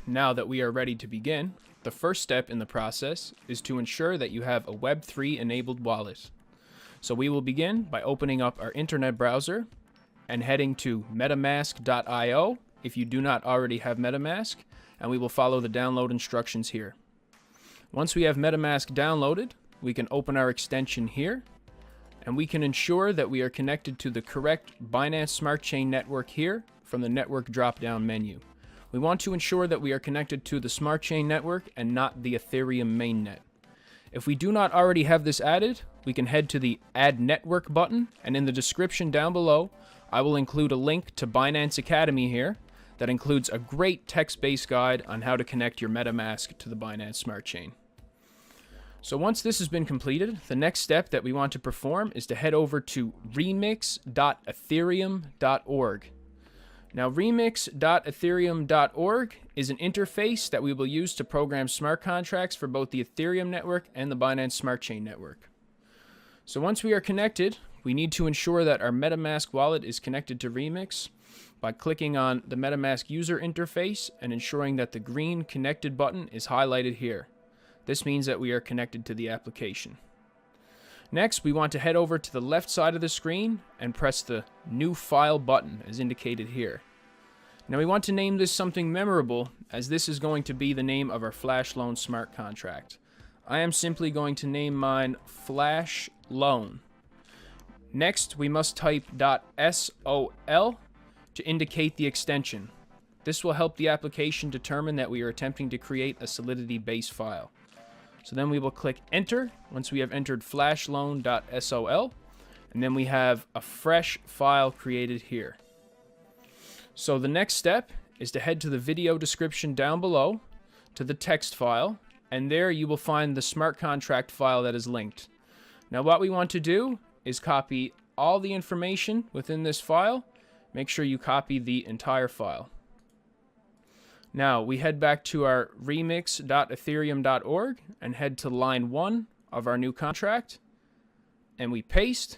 Now that we are ready to begin, the first step in the process is to ensure that you have a Web3 enabled wallet. So we will begin by opening up our internet browser and heading to metamask.io if you do not already have MetaMask, and we will follow the download instructions here. Once we have MetaMask downloaded, we can open our extension here, and we can ensure that we are connected to the correct Binance Smart Chain network here from the network drop-down menu. We want to ensure that we are connected to the Smart Chain network and not the Ethereum mainnet. If we do not already have this added, we can head to the Add Network button, and in the description down below, I will include a link to Binance Academy here that includes a great text-based guide on how to connect your MetaMask to the Binance Smart Chain. So once this has been completed, the next step that we want to perform is to head over to remix.ethereum.org. Now, remix.ethereum.org is an interface that we will use to program smart contracts for both the Ethereum network and the Binance Smart Chain network. So once we are connected, we need to ensure that our MetaMask wallet is connected to Remix by clicking on the MetaMask user interface and ensuring that the green connected button is highlighted here. This means that we are connected to the application. Next, we want to head over to the left side of the screen and press the New File button as indicated here. Now we want to name this something memorable, as this is going to be the name of our Flash Loan smart contract. I am simply going to name mine Flash Loan. Next, we must type .sol to indicate the extension. This will help the application determine that we are attempting to create a Solidity base file. So then we will click enter once we have entered flashloans.sol, and then we have a fresh file created here. So the next step is to head to the video description down below to the text file, and there you will find the smart contract file that is linked. Now what we want to do is copy all the information within this file. Make sure you copy the entire file. Now we head back to our remix.ethereum.org and head to line 1 of our new contract, and we paste.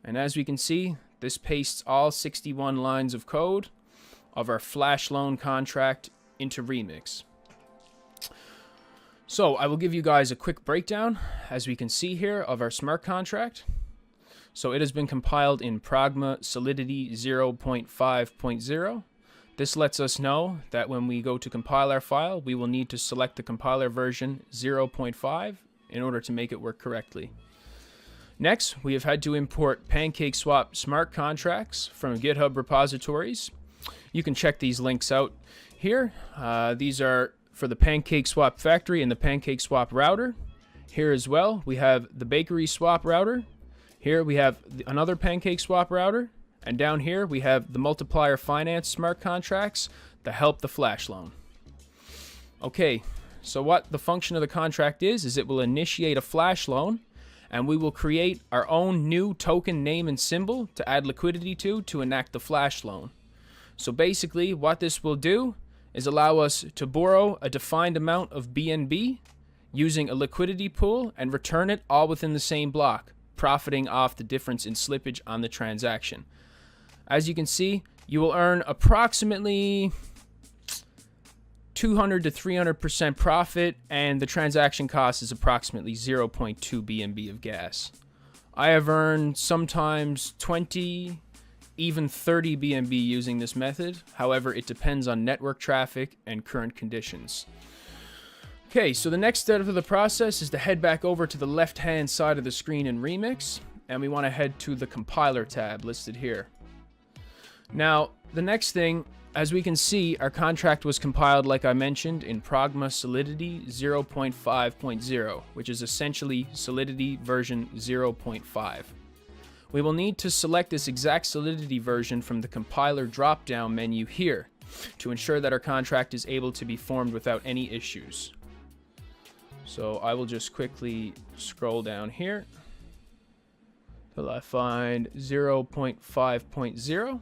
And as we can see, this pastes all 61 lines of code of our Flash Loan contract into Remix. So I will give you guys a quick breakdown, as we can see here, of our smart contract. So it has been compiled in Pragma Solidity 0.5.0. This lets us know that when we go to compile our file, we will need to select the compiler version 0.5 in order to make it work correctly. Next, we have had to import PancakeSwap smart contracts from GitHub repositories. You can check these links out here. These are for the PancakeSwap factory and the PancakeSwap router. Here as well, we have the Bakery Swap router. Here we have another PancakeSwap router. And down here, we have the Multiplier Finance smart contracts that help the Flash Loan. Okay, so what the function of the contract is it will initiate a Flash Loan, and we will create our own new token name and symbol to add liquidity to enact the Flash Loan. So basically, what this will do is allow us to borrow a defined amount of BNB using a liquidity pool and return it all within the same block, profiting off the difference in slippage on the transaction. As you can see, you will earn approximately 200 to 300% profit, and the transaction cost is approximately 0.2 BNB of gas. I have earned sometimes 20, even 30 BNB using this method. However, it depends on network traffic and current conditions. Okay, so the next step of the process is to head back over to the left-hand side of the screen in Remix, and we want to head to the compiler tab listed here. Now, the next thing, as we can see, our contract was compiled, like I mentioned, in Pragma Solidity 0.5.0, which is essentially Solidity version 0.5. We will need to select this exact Solidity version from the compiler drop-down menu here to ensure that our contract is able to be formed without any issues. So I will just quickly scroll down here till I find 0.5.0.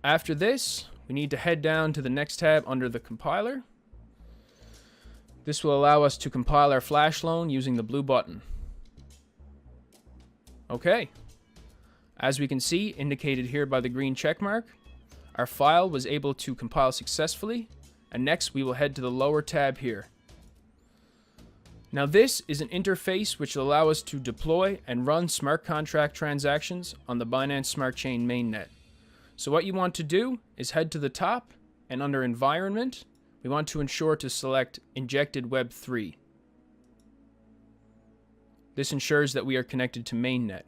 After this, we need to head down to the next tab under the compiler. This will allow us to compile our Flash Loan using the blue button. Okay. As we can see, indicated here by the green check mark, our file was able to compile successfully, and next we will head to the lower tab here. Now this is an interface which will allow us to deploy and run smart contract transactions on the Binance Smart Chain mainnet. So what you want to do is head to the top, and under Environment, we want to ensure to select Injected Web 3. This ensures that we are connected to mainnet.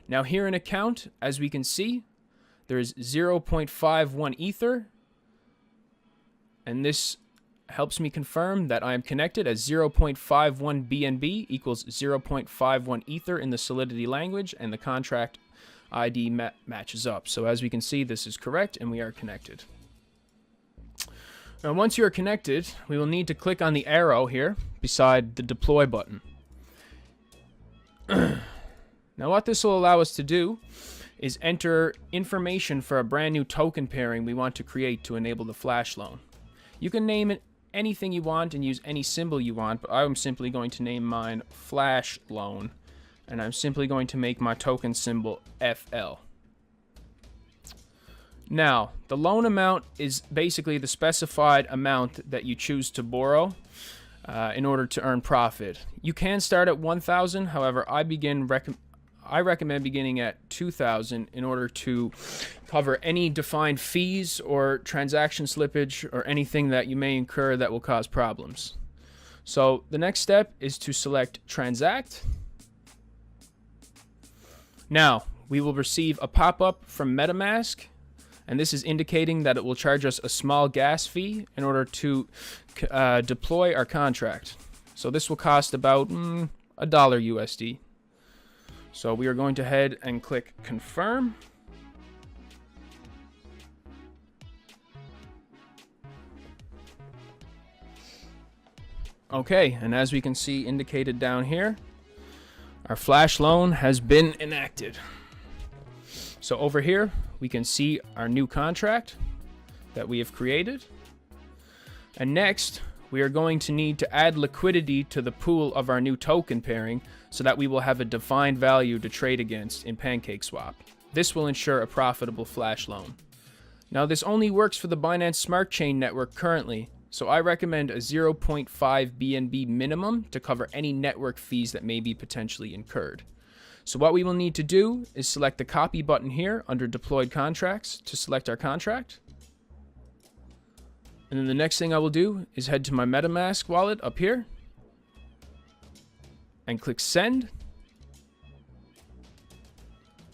Now here in account, as we can see, there is 0.51 Ether, and this helps me confirm that I am connected as 0.51 BNB equals 0.51 Ether in the Solidity language, and the contract ID matches up. So as we can see, this is correct, and we are connected. Now once you are connected, we will need to click on the arrow here beside the deploy button. Now what this will allow us to do is enter information for a brand new token pairing we want to create to enable the Flash Loan. You can name it anything you want and use any symbol you want, but I'm simply going to name mine Flash Loan, and I'm simply going to make my token symbol FL. Now, the loan amount is basically the specified amount that you choose to borrow in order to earn profit. You can start at 1,000, however, I recommend beginning at 2,000 in order to cover any defined fees or transaction slippage or anything that you may incur that will cause problems. So the next step is to select Transact. Now, we will receive a pop-up from Metamask, and this is indicating that it will charge us a small gas fee in order to deploy our contract. So this will cost about $1 USD. So we are going to head and click Confirm. Okay, and as we can see indicated down here, our Flash Loan has been enacted. So over here, we can see our new contract that we have created. And next, we are going to need to add liquidity to the pool of our new token pairing so that we will have a defined value to trade against in PancakeSwap. This will ensure a profitable Flash Loan. Now, this only works for the Binance Smart Chain network currently, so I recommend a 0.5 BNB minimum to cover any network fees that may be potentially incurred. So what we will need to do is select the copy button here under deployed contracts to select our contract. And then the next thing I will do is head to my Metamask wallet up here and click send.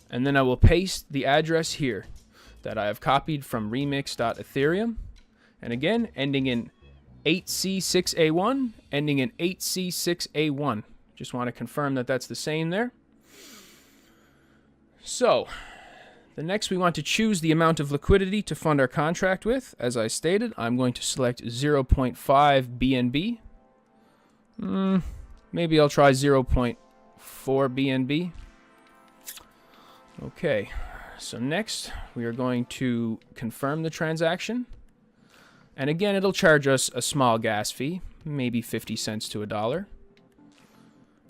And then I will paste the address here that I have copied from remix.ethereum. And again, ending in 8C6A1, ending in 8C6A1. Just want to confirm that that's the same there. So, the next we want to choose the amount of liquidity to fund our contract with. As I stated, I'm going to select 0.5 BNB. Maybe I'll try 0.4 BNB. Okay, so next we are going to confirm the transaction. And again, it'll charge us a small gas fee, maybe 50 cents to $1.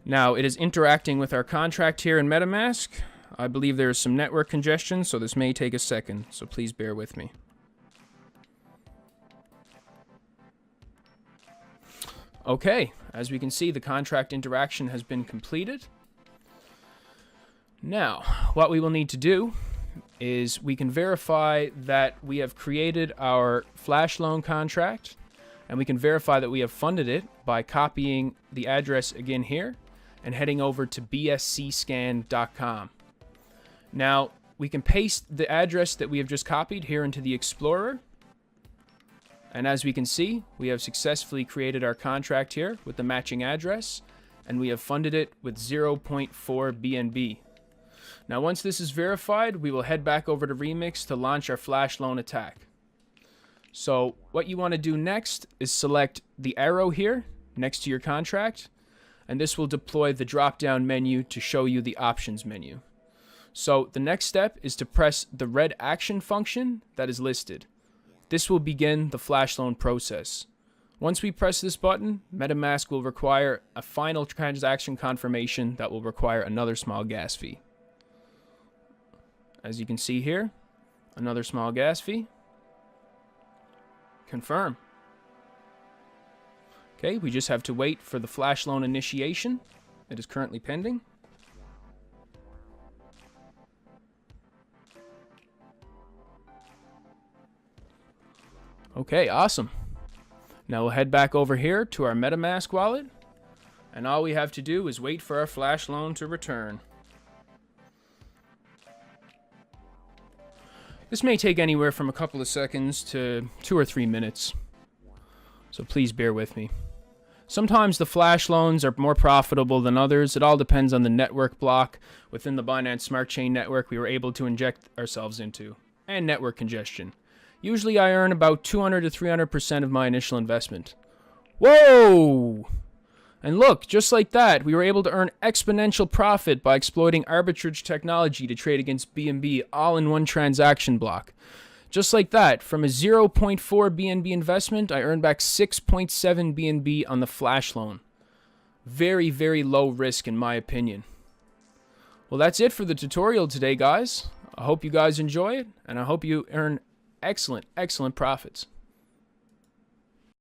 Now, it is interacting with our contract here in MetaMask. I believe there is some network congestion, so this may take a second, so please bear with me. Okay, as we can see, the contract interaction has been completed. Now, what we will need to do is we can verify that we have created our Flash Loan contract, and we can verify that we have funded it by copying the address again here and heading over to bscscan.com. Now, we can paste the address that we have just copied here into the Explorer. And as we can see, we have successfully created our contract here with the matching address, and we have funded it with 0.4 BNB. Now, once this is verified, we will head back over to Remix to launch our Flash Loan attack. So what you want to do next is select the arrow here next to your contract, and this will deploy the drop-down menu to show you the options menu. So the next step is to press the red action function that is listed. This will begin the Flash Loan process. Once we press this button, MetaMask will require a final transaction confirmation that will require another small gas fee. As you can see here, another small gas fee. Confirm. Okay, we just have to wait for the Flash Loan initiation. It is currently pending. Okay, awesome. Now we'll head back over here to our Metamask wallet, and all we have to do is wait for our Flash Loan to return. This may take anywhere from a couple of seconds to 2 or 3 minutes, so please bear with me. Sometimes the Flash Loans are more profitable than others. It all depends on the network block within the Binance Smart Chain network we were able to inject ourselves into, and network congestion. Usually I earn about 200 to 300% of my initial investment. Whoa! And look, just like that, we were able to earn exponential profit by exploiting arbitrage technology to trade against BNB all in one transaction block. Just like that, from a 0.4 BNB investment, I earned back 6.7 BNB on the Flash Loan. Very, very low risk in my opinion. Well, that's it for the tutorial today, guys. I hope you guys enjoy it, and I hope you earn excellent profits.